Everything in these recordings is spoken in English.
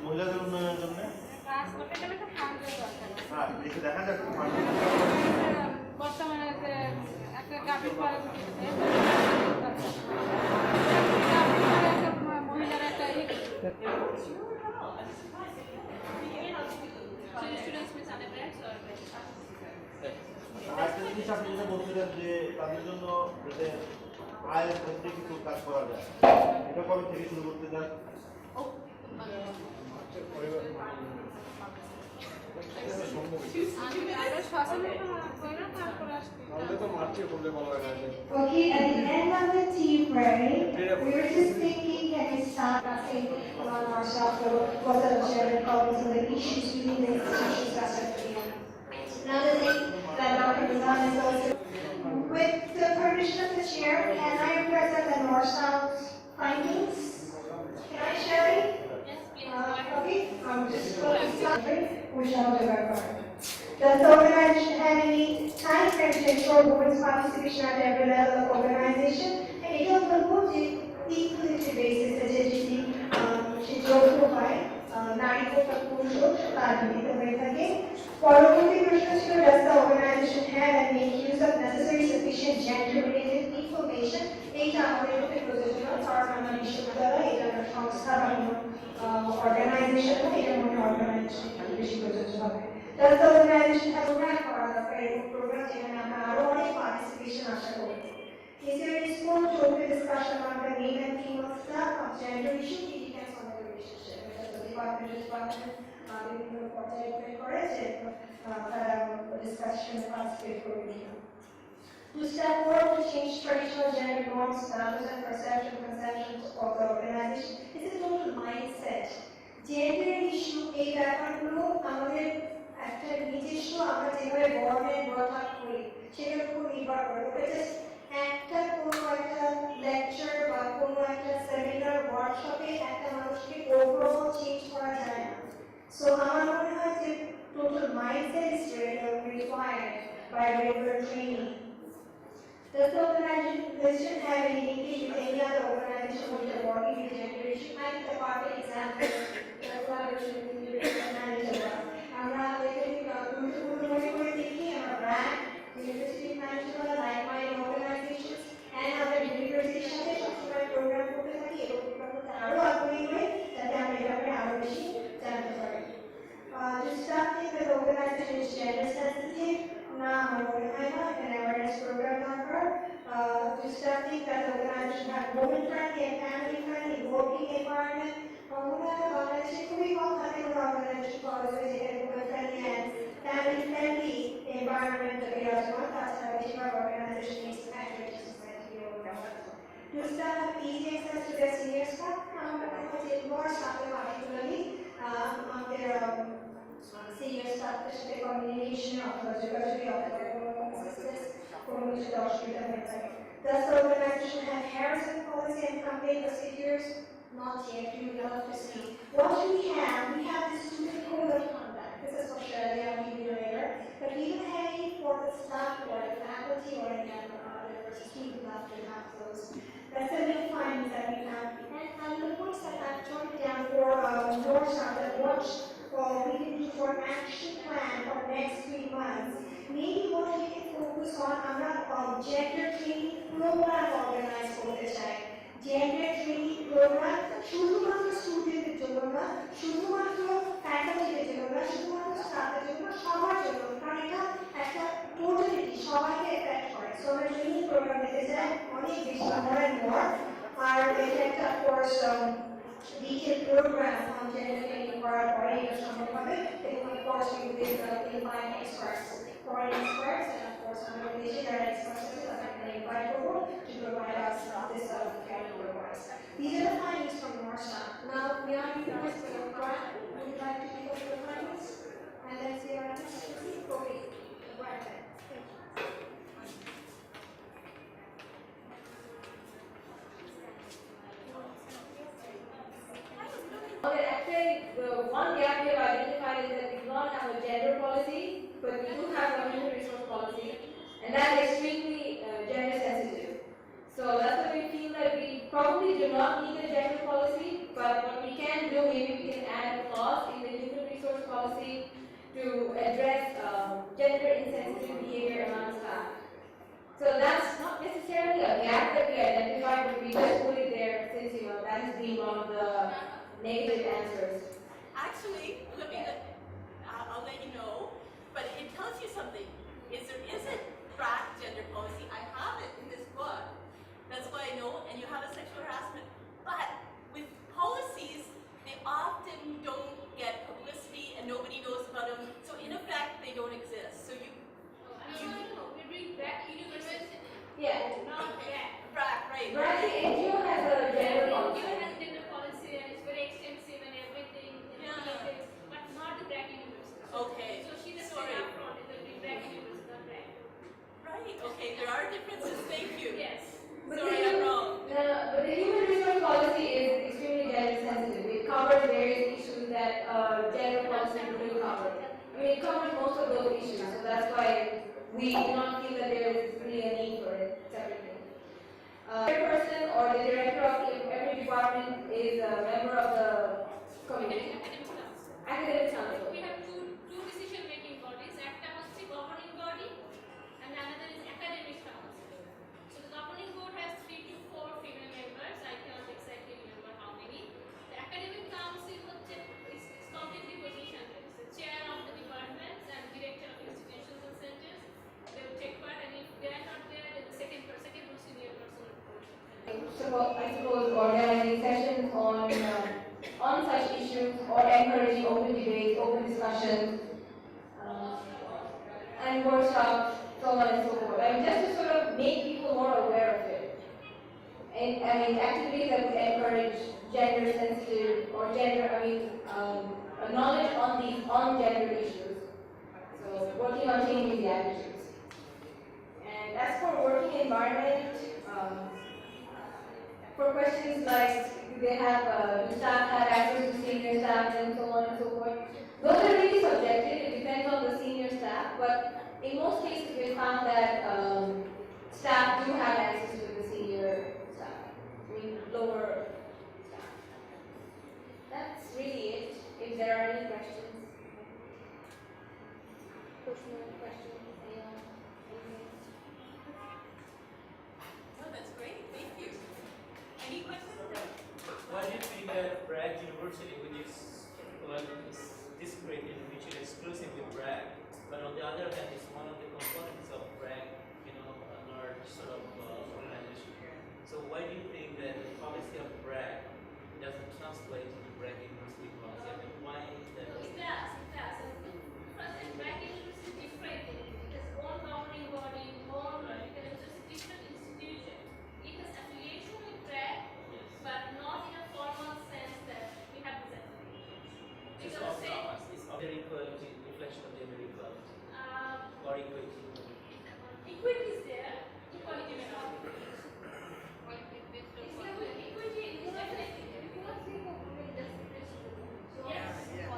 মহিলাদের উন্নয়নের জন্য দেখা যাক বর্তমানে একটা গাভীর পালন মহিলার একটা আরেকটা জিনিস আপনি যেটা বলছিলেন যে তাদের জন্য যাতে আয়ের ক্ষেত্রে কিছু কাজ করা যায়, এটা কবে থেকে শুরু করতে চান? Okay, at the end of the tea break, we were just thinking, can we start asking among ourselves what are the shared problems and the issues within the institutions as of here. Another thing that Dr. Nizam is also, with the permission of the chair, can I present the North South findings? Can I share it? Okay, I'm just going to start. We shall do our part. Does the organization have any time frame to ensure women's participation at every level of organization? And it will promote it equality basis as a GC, নারী হোক বা পুরুষ হোক তার বিভিন্ন হয়ে থাকে। পরবর্তী প্রশ্ন ছিল, does the organization have and make use of necessary sufficient gender related information? এইটা আমাদের ক্ষেত্রে প্রযোজ্য নয়, কারণ আমরা বিশ্ববিদ্যালয়, এটা একটা সংস্থা বা অর্গানাইজেশন না, এটা মনে অর্গানাইজেশন বেশি প্রযোজ্য হবে। Does the organization have a program করা দরকার, এরকম প্রোগ্রাম যেখানে আমরা আরো অনেক পার্টিসিপেশন আশা করি? Is there any scope to open discussion on the name and theme of staff of gender issue? It depends on the relationship. Department বিভিন্ন পর্যায়ে ডিপেন্ড করে যে তারা ডিসকাশনে পার্টিসিপেট করবে কিনা। To step forward to change traditional gender norms, values, and conceptions of the organization is a total mindset. Gender issue এই ব্যাপারগুলো আমাদের একটা নিজস্ব আমরা যেভাবে বড় করি সেটার উপর নির্ভর করে। একটা কোনো একটা লেকচার বা কোনো একটা সেমিনার ওয়ার্কশপে একটা মানুষকে ওভারঅল চেঞ্জ করা যায় না। সো আমার মনে হয় যে total mindset is required by regular training. Does the organization have any linkage with any other organization which are working with gender issue? I think the perfect example is collaboration with the manager. আমরা গুরুত্বপূর্ণ করে দেখি আমরা brand, university management, like mind organisations and other ইউনিভার্সিটির সাথে সবসময় programme করতে থাকি এবং প্রোগ্রামটা আরো আগ্রহী হই যাতে আমরা এই ব্যাপারে আরো বেশি জানতে পারি। Just something that the organization is gender sensitive, না আমার মনে হয় না, an awareness program দরকার। Just something that the organization have women friendly and family friendly working environment. বাংলাদেশে খুবই কম থাকে কোনো অর্গানাইজেশন পাওয়া যায় যেখানে women friendly and family friendly environment বিরাজমান, তাছাড়া বেশিরভাগ organisation is factory society or to staff have easy access to their senior staff. আমরা যে more staff particularly আমাদের senior staffদের সাথে communication অথবা যোগাযোগে অথবা কোনো assistance কোনো কিছুতে অসুবিধা হয়ে থাকে। Does the organization have harassment policy and campaign procedures? Not yet, we would love to see. What we have the student code of conduct. This is for sure, I'll give you later. But we don't have any for the staff or the faculty or any other university. We would love to have those. That's the main findings that we have. And the points that I've jotted down for more staff that watch we can do for action plan for the next 3 months. Maybe what we can focus on gender training program organize করতে চাই। Gender training program শুধুমাত্র স্টুডেন্টদের জন্য না, শুধুমাত্র ফ্যাকাল্টিদের জন্য না, শুধুমাত্র স্টাফের জন্য না, সবার জন্য, কারণ এটা একটা টোটালিটি সবাইকে এফেক্ট করে। সো আমরা ট্রেনিং প্রোগ্রাম দিতে চাই অনেক বেশি, more and more, আর এটা একটা course detail programme on gender training করার পরে এটা সম্ভব হবে এবং of course we will invite experts, foreign experts, and of course আমাদের দেশে যারা experts আছে তাদেরকে invite করবো to provide us this sort of technical advice. These are the findings from Marsha. Now we are in the first Brian, would you like to take over the findings? And then see our next okay. Brian, thank you. Actually, the one gap we have identified is that we do not have a gender policy, but we do have a human resource policy, and that is extremely gender sensitive. So that's why we feel that we probably do not need a gender policy, but what we can do, maybe we can add a clause in the human resource policy to address gender insensitive behavior among staff. So that's not necessarily a gap that we identified, but we just put it there since that has been one of the negative answers. Actually, I'll let you know, but it tells you something. There is a BRAC gender policy. I have it in this book. That's why I know, and you have a sexual harassment. But with policies, they often don't get publicity and nobody knows about them. So in effect, they don't exist. So you we're doing BRAC University. Yeah. Not BRAC. BRAC, right? BRAC, the NGO has a gender policy. NGO has gender policy and it's very extensive and everything. But not the BRAC University. Okay. So she just Sorry. said upfront it will be BRAC University, not BRAC. Right. Okay. There are differences. Thank you. Yes. Sorry, I'm wrong. But the human resource policy is extremely gender sensitive. It covers various issues that gender policy will cover. I mean, it covers most of those issues, so that's why we do not feel that there is really a need for it separately. The person or the director of every department is a member of the committee. Academic council. We have two decision-making bodies. একটা হচ্ছে governing body and another is academic council. So the governing board has 3 to 4 female members. I cannot exactly remember how many. The academic council is completely positionless. The chair of the departments and director of institutions and centers, they will take part, and if they are not there, then the second or senior person will report. So I suppose organizing sessions on such issues or encouraging open debates, open discussions, and workshops, so on and so forth. I mean, just to sort of make people more aware of it. And I mean, activities that would encourage gender sensitive or knowledge on gender issues. So working on changing the attitudes. And as for working environment, for questions like do they have do staff have access to senior staff and so on and so forth, those are really subjective. It depends on the senior staff, but in most cases we found that staff do have access to the senior staff. I mean lower staff. That's really it. If there are any questions. Personal questions, anyone? Oh, that's great. Thank you. Any questions? Why do you think that BRAC University, which is disparate in which is exclusive with BRAC, but on the other hand, it's one of the components of BRAC, a large sort of organization. So why do you think that the policy of BRAC doesn't translate to the BRAC University policy? I mean, why is that? No, it does. First, BRAC University is different. It has own governing body, because it's just a different institution. It has affiliation with BRAC, but not in a formal sense that we have this affiliation. It's Because say, gender equality, reflection of gender equality, or equity. equity is there, equality may not be. Equity is definitely there. Yes. Yes.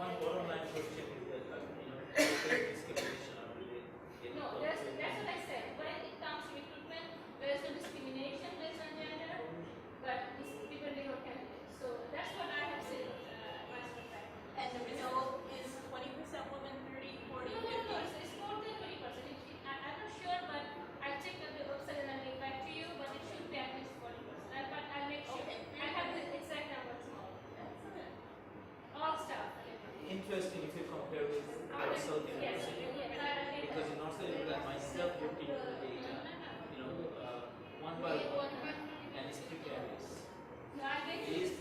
One bottom line question is that discrimination or really No, that's what I said. When it comes to recruitment, there is no discrimination based on gender, but it's depending on candidates. So that's what I have said. And the result is 20% women, 30, 40, 50. No, it's more than 20%. I'm not sure, but I'll check on the website and I'll get back to you, but it should be at least 40%. But I'll make sure. Okay. I have the exact number tomorrow. All staff. interesting if you compare with South University. Yes. Because in North America, myself looked into the data, 100 12 and it's precarious. You are going It is